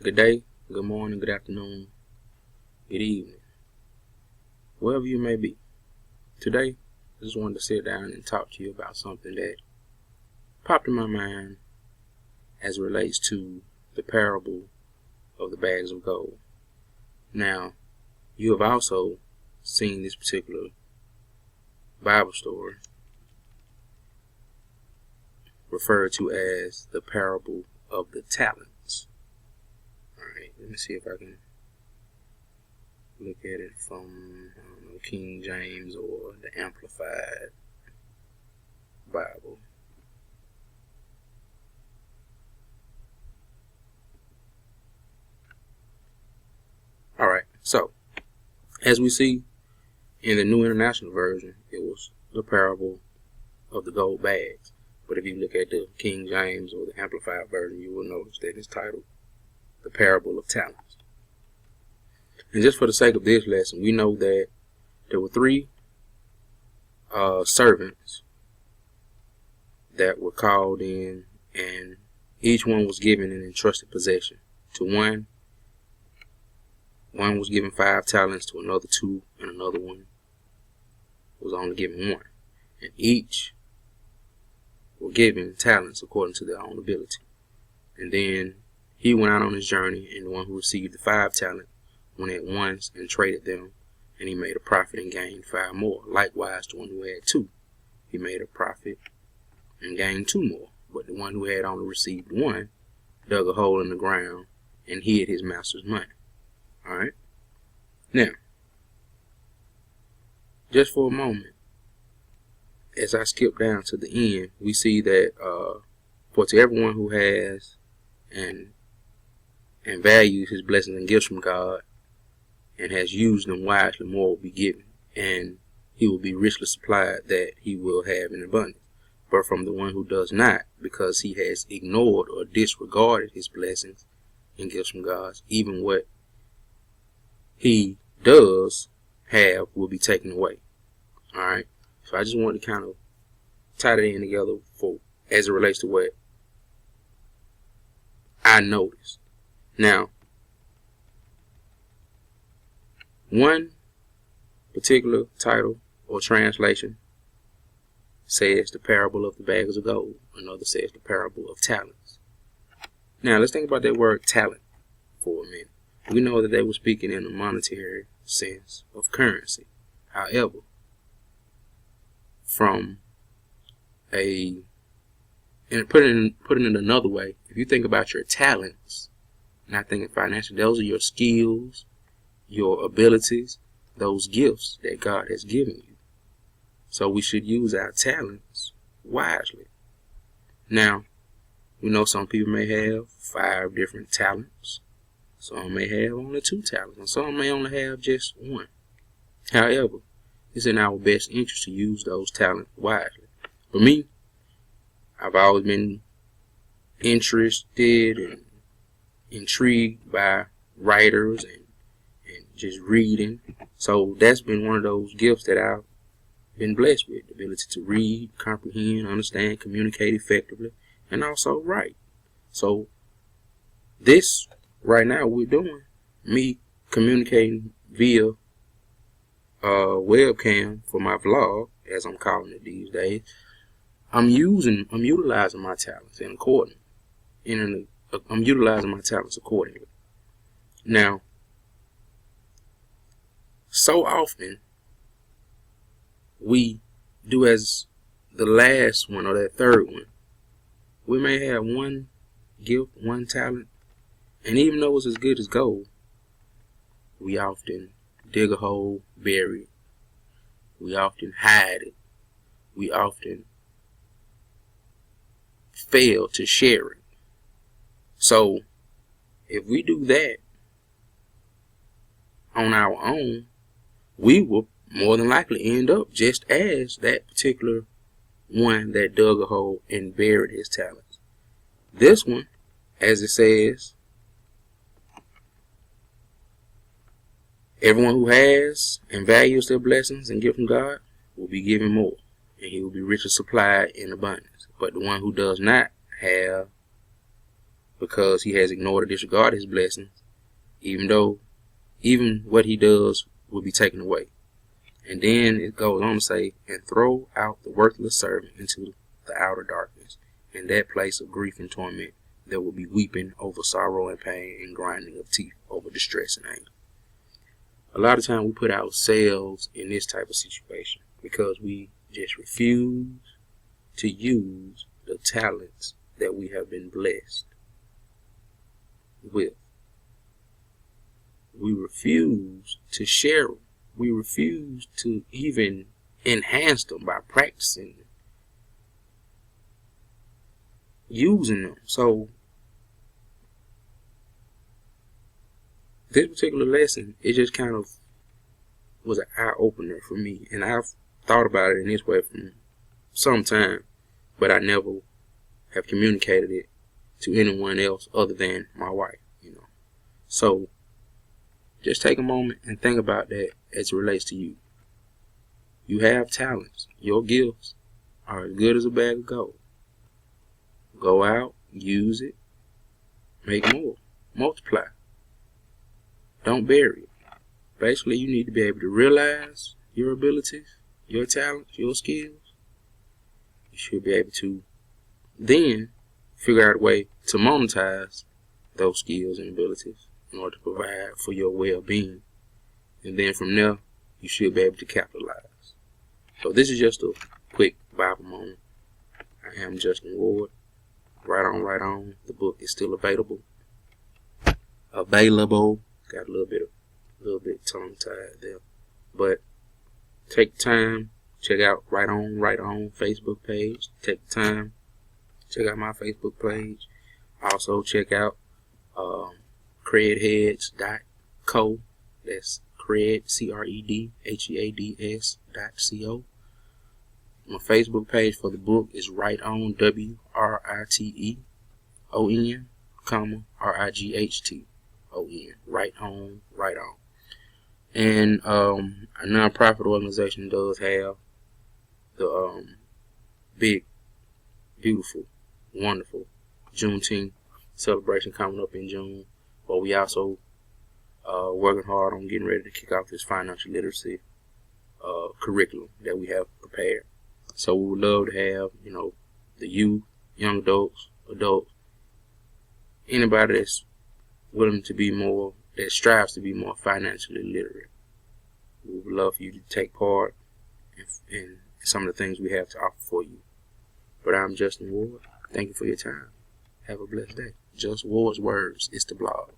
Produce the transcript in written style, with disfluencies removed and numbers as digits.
Good day, good morning, good afternoon, good evening, wherever you may be. Today, I just wanted to sit down and talk to you about something that popped in my mind as it relates to the parable of the bags of gold. Now, you have also seen this particular Bible story referred to as the parable of the talents. Alright, let me see if I can look at it from King James or the Amplified Bible. Alright, so as we see in the New International Version, it was the parable of the gold bags. But if you look at the King James or the Amplified Version, you will notice that it's titled the parable of talents. And just for the sake of this lesson, we know that there were three servants that were called in, and each one was given an entrusted possession. To one was given 5 talents, to another 2, and another one was only given 1. And each were given talents according to their own ability. And then he went out on his journey, and the one who received the 5 talents went at once and traded them, and he made a profit and gained 5 more. Likewise, the one who had 2, he made a profit and gained 2 more. But the one who had only received 1 dug a hole in the ground and hid his master's money. Alright? Now, just for a moment, as I skip down to the end, we see that for to everyone who has and values his blessings and gifts from God and has used them wisely, more will be given, and he will be richly supplied that he will have in abundance. But from the one who does not, because he has ignored or disregarded his blessings and gifts from God, even what he does have will be taken away. Alright? So I just wanted to kind of tie that in together for as it relates to what I noticed. Now, one particular title or translation says the parable of the bags of gold. Another says the parable of talents. Now, let's think about that word talent for a minute. We know that they were speaking in a monetary sense of currency. However, from and putting it another way, if you think about your talents, not thinking financially, those are your skills, your abilities, those gifts that God has given you. So we should use our talents wisely. Now, we know some people may have 5 different talents. Some may have only 2 talents, and some may only have just 1. However, it's in our best interest to use those talents wisely. For me, I've always been interested and intrigued by writers and just reading. So that's been one of those gifts that I've been blessed with. The ability to read, comprehend, understand, communicate effectively, and also write. So this right now we're doing, me communicating via webcam for my vlog, as I'm calling it these days. I'm utilizing my talents I'm utilizing my talents accordingly. Now, so often we do as the last one or that third one. We may have 1 gift, 1 talent, and even though it's as good as gold, we often dig a hole, bury it. We often hide it. We often fail to share it. So, if we do that on our own, we will more than likely end up just as that particular one that dug a hole and buried his talents. This one, as it says, everyone who has and values their blessings and gifts from God will be given more, and he will be richly supplied in abundance. But the one who does not have because he has ignored or disregarded his blessings, even what he does will be taken away. And then it goes on to say, and throw out the worthless servant into the outer darkness, in that place of grief and torment. There will be weeping over sorrow and pain, and grinding of teeth over distress and anger. A lot of times we put ourselves in this type of situation because we just refuse to use the talents that we have been blessed with. We refuse to share them. We refuse to even enhance them by practicing using them. So this particular lesson, it just kind of was an eye-opener for me. And I've thought about it in this way for some time, but I never have communicated it to anyone else other than my wife, So just take a moment and think about that as it relates to you. You have talents. Your gifts are as good as a bag of gold. Go out, use it, make more, multiply. Don't bury it. Basically, you need to be able to realize your abilities, your talents, your skills. You should be able to then figure out a way to monetize those skills and abilities in order to provide for your well-being. And then from there, you should be able to capitalize. So this is just a quick Bible moment. I am Justin Ward. Right on, right on. The book is still available. Got a little bit tongue-tied there. But take time. Check out Right On Facebook page. Take time. Check out my Facebook page. Also check out credheads.co. That's cred, credheads.co. My Facebook page for the book is Right On, WRITEON, RIGHTON. Right On, Right On. And a nonprofit organization does have the big, beautiful, wonderful Juneteenth celebration coming up in June. But we also working hard on getting ready to kick off this financial literacy curriculum that we have prepared. So we would love to have, the youth, young adults, anybody that's willing to be more, that strives to be more financially literate. We would love for you to take part in some of the things we have to offer for you. But I'm Justin Ward. Thank you for your time. Have a blessed day. Just Ward's Words. It's the blog.